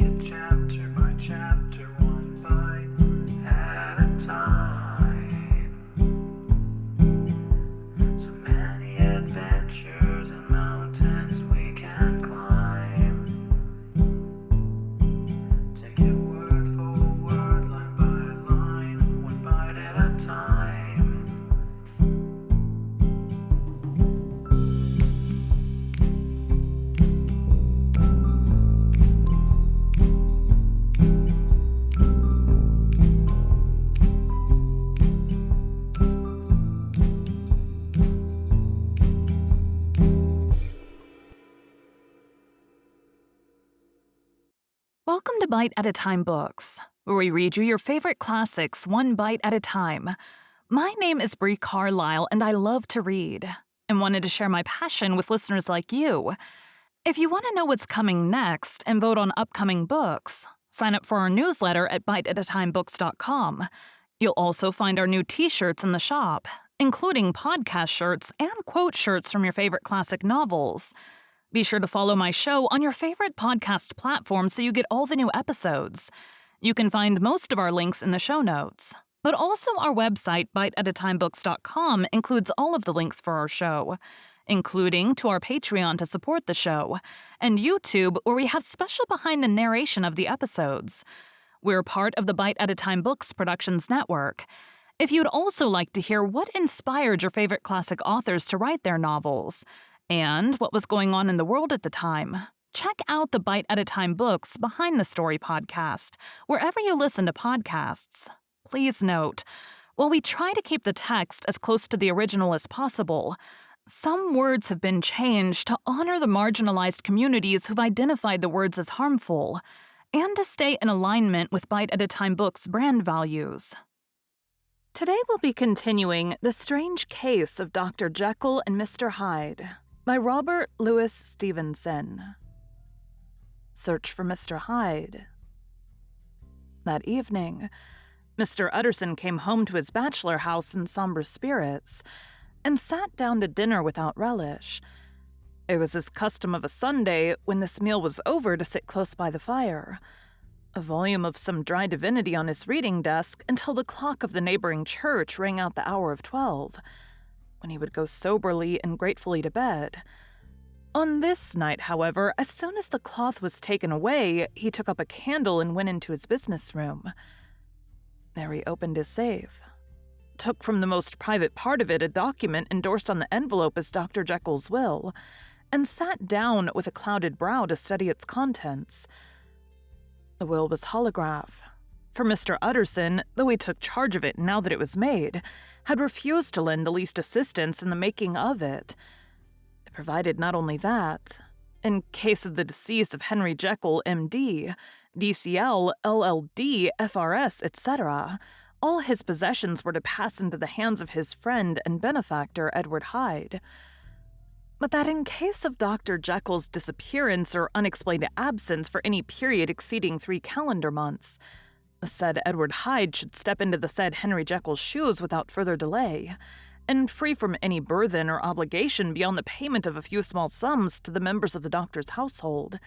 it chapter by chapter, one bite at a time. So many adventures and mountains we can climb. Take it word for word, line by line, one bite at a time. Welcome to Bite at a Time Books, where we read you your favorite classics one bite at a time. My name is Bree Carlile, and I love to read, and wanted to share my passion with listeners like you. If you want to know what's coming next and vote on upcoming books, sign up for our newsletter at biteatatimebooks.com. You'll also find our new t-shirts in the shop, including podcast shirts and quote shirts from your favorite classic novels. Be sure to follow my show on your favorite podcast platform so you get all the new episodes. You can find most of our links in the show notes. But also our website, biteatatimebooks.com, includes all of the links for our show, including to our Patreon to support the show, and YouTube, where we have special behind the narration of the episodes. We're part of the Bite at a Time Books Productions Network. If you'd also like to hear what inspired your favorite classic authors to write their novels, and what was going on in the world at the time, check out the Bite at a Time Books Behind the Story podcast, wherever you listen to podcasts. Please note, while we try to keep the text as close to the original as possible, some words have been changed to honor the marginalized communities who've identified the words as harmful, and to stay in alignment with Bite at a Time Books' brand values. Today we'll be continuing The Strange Case of Dr. Jekyll and Mr. Hyde by Robert Louis Stevenson. Search for Mr. Hyde. That evening, Mr. Utterson came home to his bachelor house in somber spirits and sat down to dinner without relish. It was his custom of a Sunday, when this meal was over, to sit close by the fire, a volume of some dry divinity on his reading desk until the clock of the neighboring church rang out the hour of 12, when he would go soberly and gratefully to bed. On this night, however, as soon as the cloth was taken away, he took up a candle and went into his business room. There he opened his safe, took from the most private part of it a document endorsed on the envelope as Dr. Jekyll's will, and sat down with a clouded brow to study its contents. The will was holograph, for Mr. Utterson, though he took charge of it now that it was made, had refused to lend the least assistance in the making of it. It provided not only that, in case of the decease of Henry Jekyll, M.D., D.C.L., LL.D., F.R.S., etc., all his possessions were to pass into the hands of his friend and benefactor, Edward Hyde, but that in case of Dr. Jekyll's disappearance or unexplained absence for any period exceeding 3 calendar months, the said Edward Hyde should step into the said Henry Jekyll's shoes without further delay, and free from any burthen or obligation beyond the payment of a few small sums to the members of the doctor's household.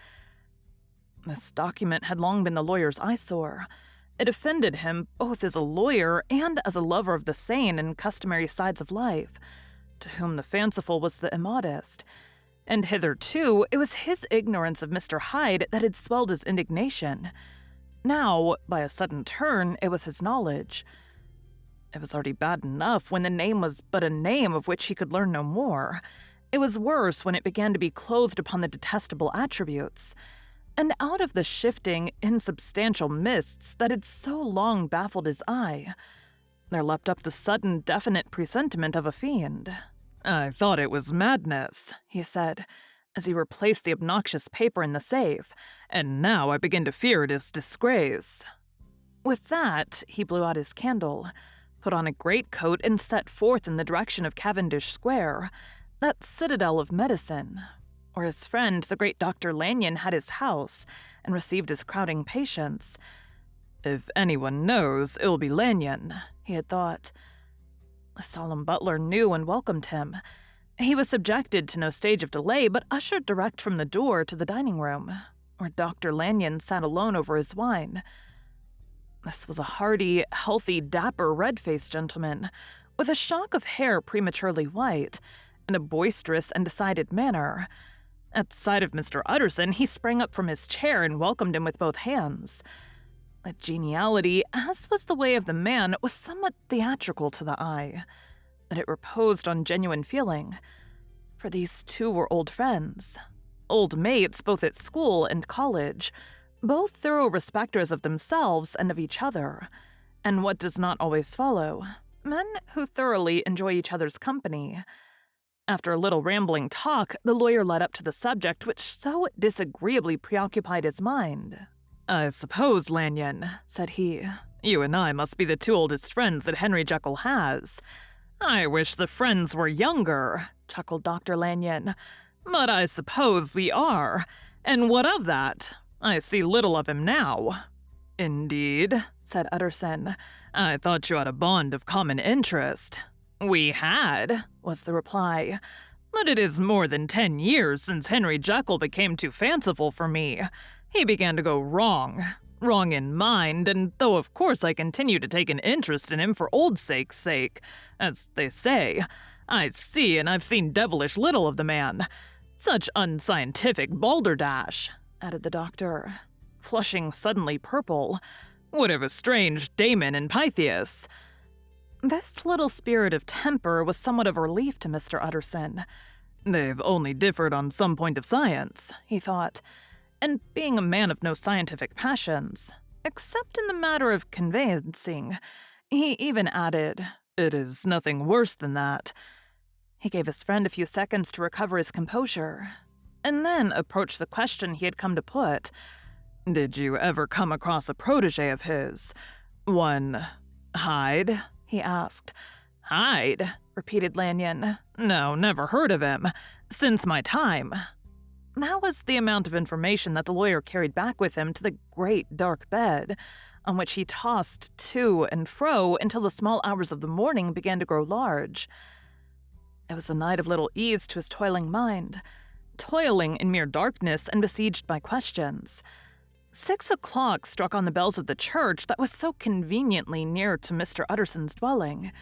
This document had long been the lawyer's eyesore. It offended him both as a lawyer and as a lover of the sane and customary sides of life, to whom the fanciful was the immodest, and hitherto it was his ignorance of Mr. Hyde that had swelled his indignation. Now, by a sudden turn, it was his knowledge. It was already bad enough when the name was but a name of which he could learn no more. It was worse when it began to be clothed upon the detestable attributes, and out of the shifting, insubstantial mists that had so long baffled his eye, there leapt up the sudden, definite presentiment of a fiend. "I thought it was madness," he said, as he replaced the obnoxious paper in the safe, "and now I begin to fear it is disgrace." With that, he blew out his candle, put on a greatcoat, and set forth in the direction of Cavendish Square, that citadel of medicine, where his friend, the great Dr. Lanyon, had his house and received his crowding patients. If anyone knows, it'll be Lanyon, he had thought. The solemn butler knew and welcomed him. He was subjected to no stage of delay, but ushered direct from the door to the dining room, where Dr. Lanyon sat alone over his wine. This was a hearty, healthy, dapper, red-faced gentleman, with a shock of hair prematurely white, and a boisterous and decided manner. At sight of Mr. Utterson, he sprang up from his chair and welcomed him with both hands. The geniality, as was the way of the man, was somewhat theatrical to the eye, but it reposed on genuine feeling, for these two were old friends, old mates both at school and college, both thorough respecters of themselves and of each other, and what does not always follow, men who thoroughly enjoy each other's company. After a little rambling talk, the lawyer led up to the subject which so disagreeably preoccupied his mind. "I suppose, Lanyon," said he, "you and I must be the two oldest friends that Henry Jekyll has." "I wish the friends were younger," chuckled Dr. Lanyon. "But I suppose we are. And what of that? I see little of him now." "Indeed," said Utterson. "I thought you had a bond of common interest." "We had," was the reply. "But it is more than 10 years since Henry Jekyll became too fanciful for me. He began to go wrong in mind, and though of course I continue to take an interest in him for old sake's sake, as they say, I see and I've seen devilish little of the man. Such unscientific balderdash," added the doctor, flushing suddenly purple. "Would have estranged Damon and Pythias." This little spirit of temper was somewhat of a relief to Mr. Utterson. "They've only differed on some point of science," he thought, and being a man of no scientific passions, except in the matter of conveyancing, he even added, "It is nothing worse than that." He gave his friend a few seconds to recover his composure, and then approached the question he had come to put. "Did you ever come across a protege of his? One Hyde?" he asked. "Hyde?" repeated Lanyon. "No, never heard of him. Since my time." That was the amount of information that the lawyer carried back with him to the great dark bed, on which he tossed to and fro until the small hours of the morning began to grow large. It was a night of little ease to his toiling mind, toiling in mere darkness and besieged by questions. 6 o'clock struck on the bells of the church that was so conveniently near to Mr. Utterson's dwelling,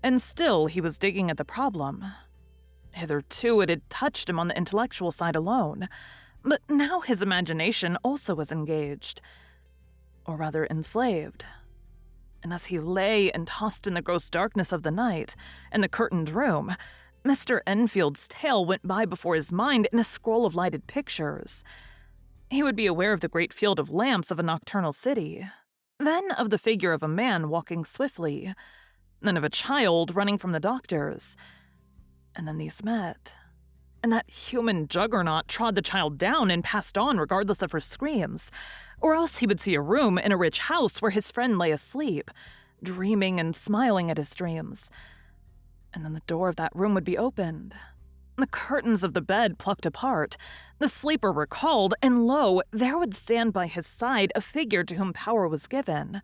and still he was digging at the problem. Hitherto it had touched him on the intellectual side alone, but now his imagination also was engaged, or rather enslaved. And as he lay and tossed in the gross darkness of the night, in the curtained room, Mr. Enfield's tale went by before his mind in a scroll of lighted pictures. He would be aware of the great field of lamps of a nocturnal city, then of the figure of a man walking swiftly, then of a child running from the doctors. And then these met, and that human juggernaut trod the child down and passed on regardless of her screams, or else he would see a room in a rich house where his friend lay asleep, dreaming and smiling at his dreams. And then the door of that room would be opened, the curtains of the bed plucked apart, the sleeper recalled, and lo, there would stand by his side a figure to whom power was given.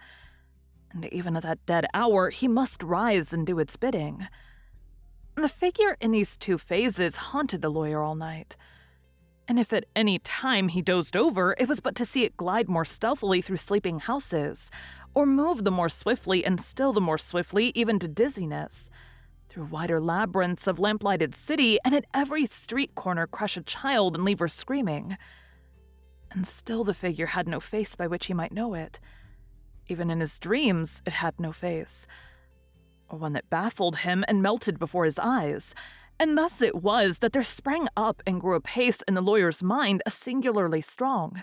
And even at that dead hour, he must rise and do its bidding. The figure in these two phases haunted the lawyer all night, and if at any time he dozed over, it was but to see it glide more stealthily through sleeping houses, or move the more swiftly and still the more swiftly even to dizziness, through wider labyrinths of lamplighted city, and at every street corner crush a child and leave her screaming. And still the figure had no face by which he might know it. Even in his dreams, it had no face, or one that baffled him and melted before his eyes. And thus it was that there sprang up and grew apace in the lawyer's mind a singularly strong,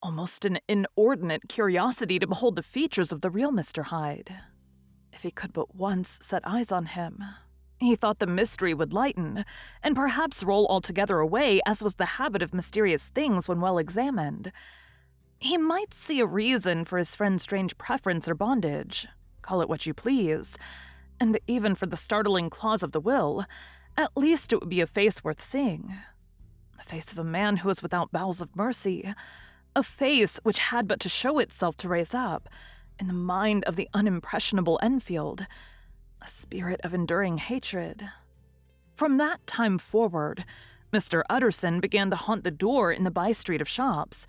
almost an inordinate curiosity to behold the features of the real Mr. Hyde. If he could but once set eyes on him, he thought the mystery would lighten, and perhaps roll altogether away, as was the habit of mysterious things when well examined. He might see a reason for his friend's strange preference or bondage, call it what you please, and even for the startling clause of the will. At least it would be a face worth seeing. The face of a man who was without bowels of mercy. A face which had but to show itself to raise up, in the mind of the unimpressionable Enfield, a spirit of enduring hatred. From that time forward, Mr. Utterson began to haunt the door in the by-street of shops.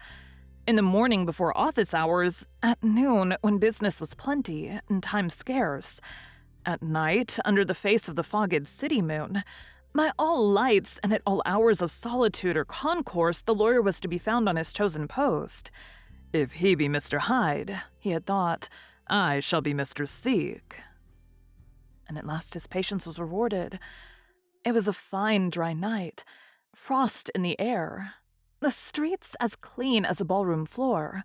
In the morning before office hours, at noon when business was plenty and time scarce, at night under the face of the fogged city moon, by all lights and at all hours of solitude or concourse, the lawyer was to be found on his chosen post. If he be Mr. Hyde, he had thought, I shall be Mr. Seek. And at last his patience was rewarded. It was a fine, dry night, frost in the air, the streets as clean as a ballroom floor,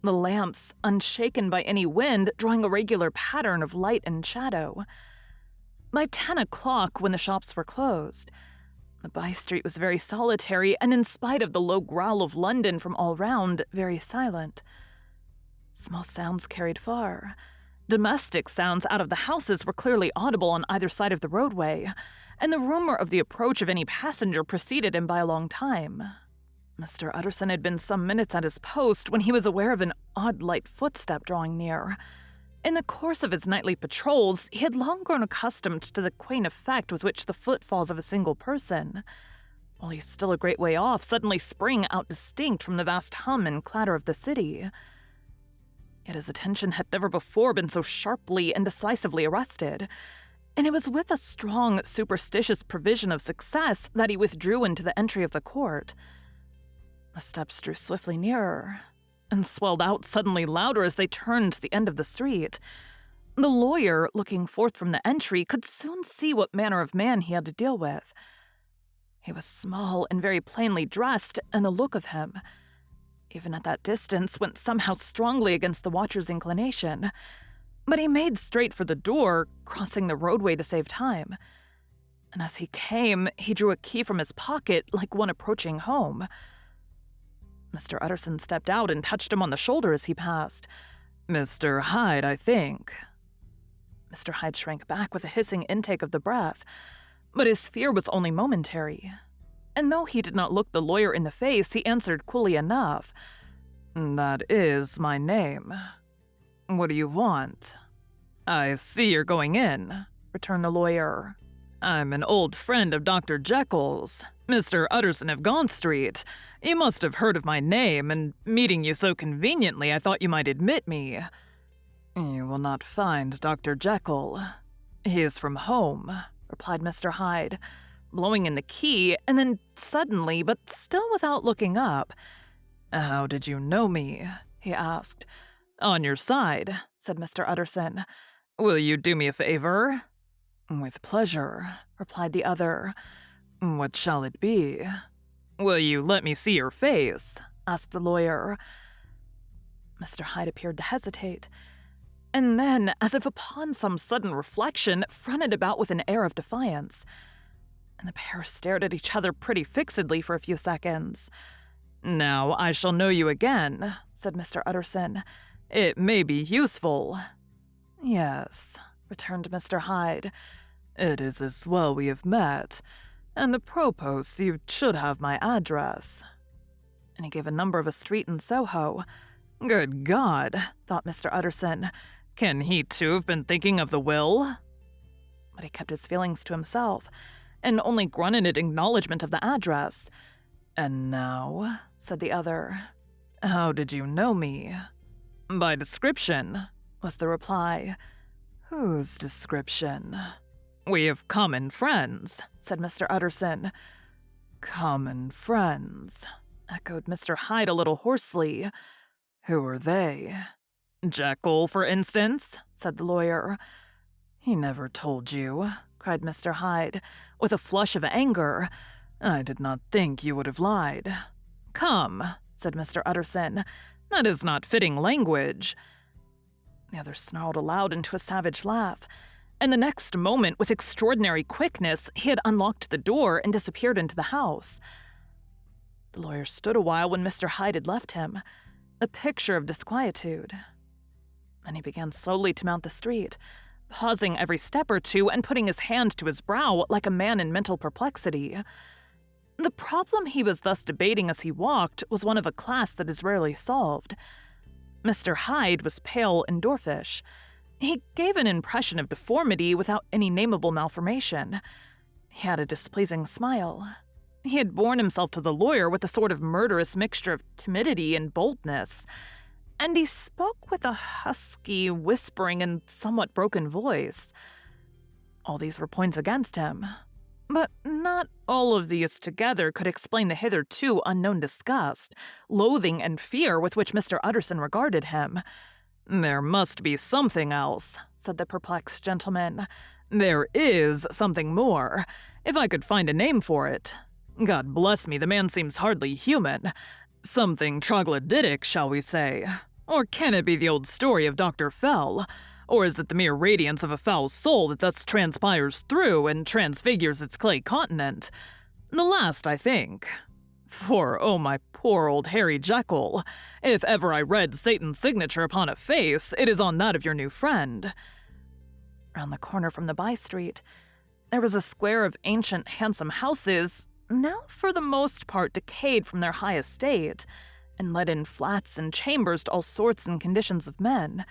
the lamps, unshaken by any wind, drawing a regular pattern of light and shadow. By 10 o'clock, when the shops were closed, the by-street was very solitary, and in spite of the low growl of London from all round, very silent. Small sounds carried far. Domestic sounds out of the houses were clearly audible on either side of the roadway, and the rumor of the approach of any passenger preceded him by a long time. Mr. Utterson had been some minutes at his post when he was aware of an odd light footstep drawing near. In the course of his nightly patrols, he had long grown accustomed to the quaint effect with which the footfalls of a single person, while he's still a great way off, suddenly spring out distinct from the vast hum and clatter of the city. Yet his attention had never before been so sharply and decisively arrested, and it was with a strong, superstitious prevision of success that he withdrew into the entry of the court. The steps drew swiftly nearer, and swelled out suddenly louder as they turned to the end of the street. The lawyer, looking forth from the entry, could soon see what manner of man he had to deal with. He was small and very plainly dressed, and the look of him, even at that distance, went somehow strongly against the watcher's inclination. But he made straight for the door, crossing the roadway to save time. And as he came, he drew a key from his pocket like one approaching home. Mr. Utterson stepped out and touched him on the shoulder as he passed. "Mr. Hyde, I think." Mr. Hyde shrank back with a hissing intake of the breath, but his fear was only momentary. And though he did not look the lawyer in the face, he answered coolly enough, "That is my name. What do you want?" "I see you're going in," returned the lawyer. "I'm an old friend of Dr. Jekyll's, Mr. Utterson of Gaunt Street. You must have heard of my name, and meeting you so conveniently, I thought you might admit me. You will not find Dr. Jekyll. He is from home," replied Mr. Hyde, blowing in the key, and then suddenly, but still without looking up, "How did you know me?" he asked. "On your side," said Mr. Utterson. "Will you do me a favor?" "With pleasure," replied the other. "What shall it be?" "Will you let me see your face?" asked the lawyer. Mr. Hyde appeared to hesitate, and then, as if upon some sudden reflection, fronted about with an air of defiance, and the pair stared at each other pretty fixedly for a few seconds. "Now I shall know you again," said Mr. Utterson. "It may be useful." "Yes," returned Mr. Hyde. "It is as well we have met. And apropos, you should have my address." And he gave a number of a street in Soho. "Good God," thought Mr. Utterson. "Can he too have been thinking of the will?" But he kept his feelings to himself, and only grunted in acknowledgement of the address. "And now," said the other, "how did you know me?" "By description," was the reply. "Whose description?" "We have common friends," said Mr. Utterson. "Common friends," echoed Mr. Hyde a little hoarsely. "Who are they?" "Jekyll, for instance," said the lawyer. "He never told you," cried Mr. Hyde, with a flush of anger. "I did not think you would have lied." "Come," said Mr. Utterson, "that is not fitting language." The other snarled aloud into a savage laugh, and the next moment, with extraordinary quickness, he had unlocked the door and disappeared into the house. The lawyer stood a while when Mr. Hyde had left him, a picture of disquietude. Then he began slowly to mount the street, pausing every step or two and putting his hand to his brow like a man in mental perplexity. The problem he was thus debating as he walked was one of a class that is rarely solved. Mr. Hyde was pale and dwarfish. He gave an impression of deformity without any nameable malformation. He had a displeasing smile. He had borne himself to the lawyer with a sort of murderous mixture of timidity and boldness, and he spoke with a husky, whispering, and somewhat broken voice. All these were points against him, but not all of these together could explain the hitherto unknown disgust, loathing, and fear with which Mr. Utterson regarded him. "There must be something else," said the perplexed gentleman. "There is something more, if I could find a name for it. God bless me, the man seems hardly human. Something troglodytic, shall we say? Or can it be the old story of Dr. Fell? Or is it the mere radiance of a foul soul that thus transpires through and transfigures its clay continent? The last, I think. For, oh my poor old Harry Jekyll, if ever I read Satan's signature upon a face, it is on that of your new friend." Round the corner from the by-street, there was a square of ancient, handsome houses, now for the most part decayed from their high estate, and let in flats and chambers to all sorts and conditions of men.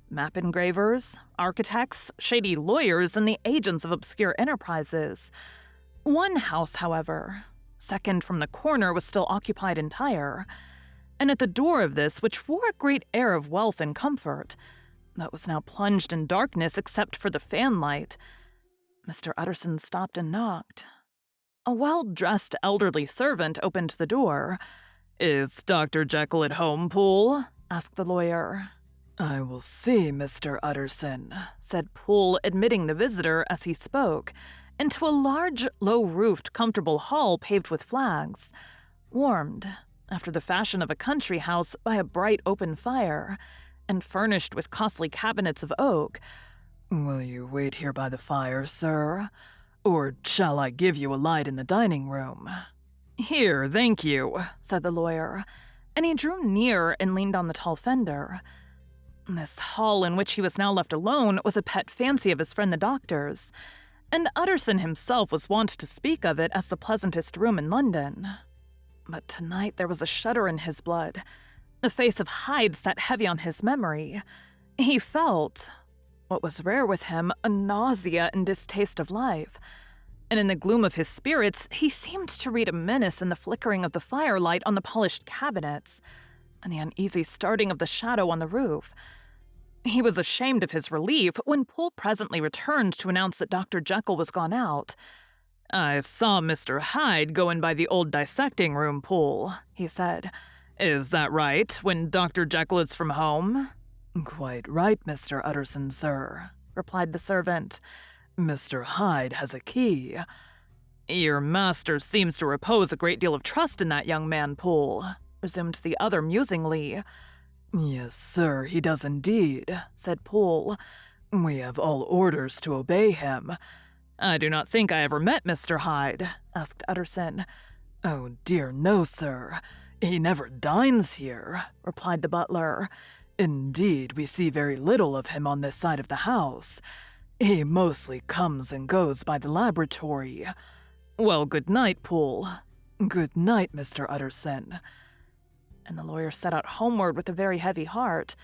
Map engravers, architects, shady lawyers, and the agents of obscure enterprises. One house, however, second from the corner, was still occupied entire, and at the door of this, which wore a great air of wealth and comfort, that was now plunged in darkness except for the fanlight, Mr. Utterson stopped and knocked. A well-dressed elderly servant opened the door. "Is Dr. Jekyll at home, Poole?" asked the lawyer. "I will see, Mr. Utterson," said Poole, admitting the visitor as he spoke, into a large, low-roofed, comfortable hall paved with flags, warmed, after the fashion of a country house, by a bright open fire, and furnished with costly cabinets of oak. "Will you wait here by the fire, sir? Or shall I give you a light in the dining room?" "Here, thank you," said the lawyer, and he drew near and leaned on the tall fender. This hall in which he was now left alone was a pet fancy of his friend the doctor's, and Utterson himself was wont to speak of it as the pleasantest room in London. But tonight there was a shudder in his blood. The face of Hyde sat heavy on his memory. He felt, what was rare with him, a nausea and distaste of life, and in the gloom of his spirits he seemed to read a menace in the flickering of the firelight on the polished cabinets, and the uneasy starting of the shadow on the roof. He was ashamed of his relief when Poole presently returned to announce that Dr. Jekyll was gone out. "I saw Mr. Hyde go in by the old dissecting room, Poole," he said. "Is that right, when Dr. Jekyll is from home?" "Quite right, Mr. Utterson, sir," replied the servant. "Mr. Hyde has a key." "Your master seems to repose a great deal of trust in that young man, Poole," resumed the other musingly. "Yes, sir, he does indeed," said Poole. "We have all orders to obey him." "I do not think I ever met Mr. Hyde," asked Utterson. "Oh dear, no, sir. He never dines here," replied the butler. "Indeed, we see very little of him on this side of the house. He mostly comes and goes by the laboratory." "Well, good night, Poole." "Good night, Mr. Utterson." And the lawyer set out homeward with a very heavy heart.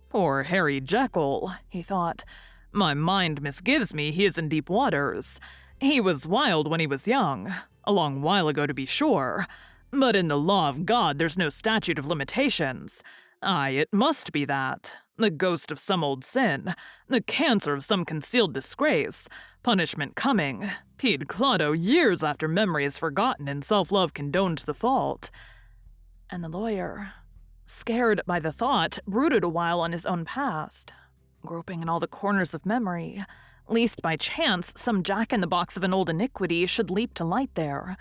"Poor Harry Jekyll," he thought. "My mind misgives me he is in deep waters. He was wild when he was young, a long while ago to be sure, but in the law of God there's no statute of limitations. Aye, it must be that. The ghost of some old sin, the cancer of some concealed disgrace, punishment coming, Pied Clotto years after memory is forgotten and self-love condoned the fault." And the lawyer, scared by the thought, brooded a while on his own past, groping in all the corners of memory, lest by chance some jack-in-the-box of an old iniquity should leap to light there.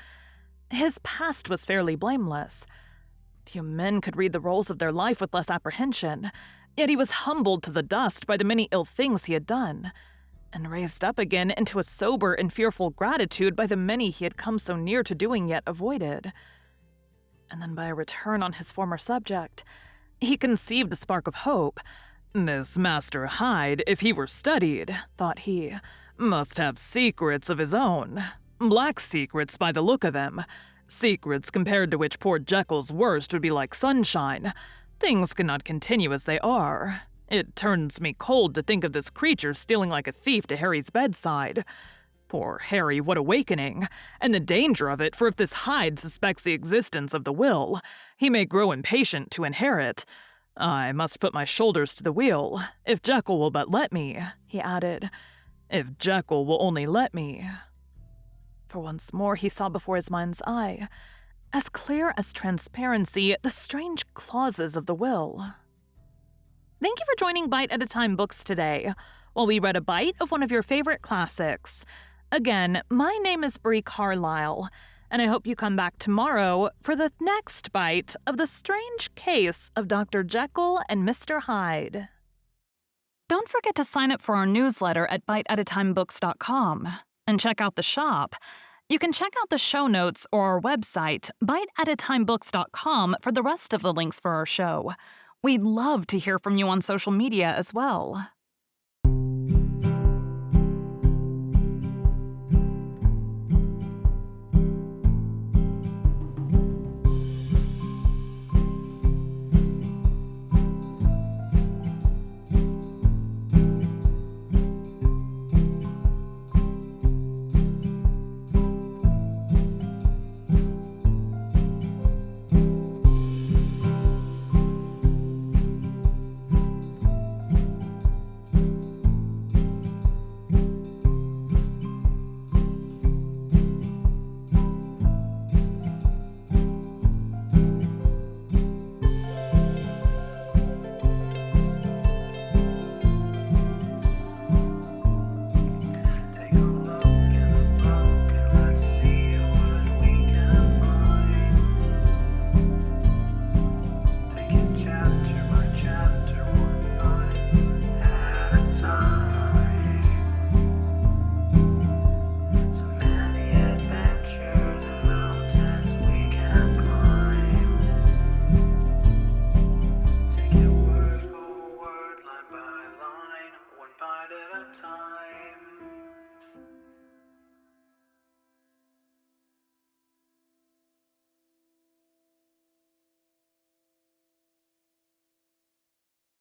His past was fairly blameless. Few men could read the rolls of their life with less apprehension, yet he was humbled to the dust by the many ill things he had done, and raised up again into a sober and fearful gratitude by the many he had come so near to doing yet avoided. And then by a return on his former subject, he conceived a spark of hope. "This Master Hyde, if he were studied," thought he, "must have secrets of his own. Black secrets by the look of him. Secrets compared to which poor Jekyll's worst would be like sunshine. Things cannot continue as they are. It turns me cold to think of this creature stealing like a thief to Harry's bedside. Poor Harry, what awakening! And the danger of it, for if this Hyde suspects the existence of the will, he may grow impatient to inherit. I must put my shoulders to the wheel, if Jekyll will but let me, he added. If Jekyll will only let me. For once more he saw before his mind's eye, as clear as transparency, the strange clauses of the will. Thank you for joining Bite at a Time Books today, while we read a bite of one of your favorite classics. Again, my name is Bree Carlile, and I hope you come back tomorrow for the next bite of the strange case of Dr. Jekyll and Mr. Hyde. Don't forget to sign up for our newsletter at biteatatimebooks.com and check out the shop. You can check out the show notes or our website, biteatatimebooks.com, for the rest of the links for our show. We'd love to hear from you on social media as well. Take a look in the book and let's see what we can find. Taking chapter by chapter, one bite at a time. So many adventures and mountains we can climb. Take it word for word, line by line, one bite at a time.